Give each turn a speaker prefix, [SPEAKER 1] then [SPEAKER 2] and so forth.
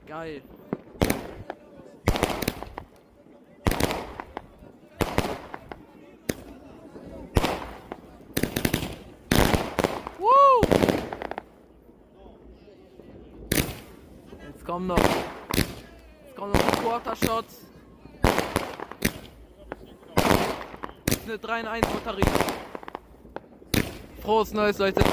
[SPEAKER 1] Geil. Woo! Jetzt kommen noch die Quarter-Shots. Das ist eine 3-in-1 Batterie. Frohes Neues, Leute.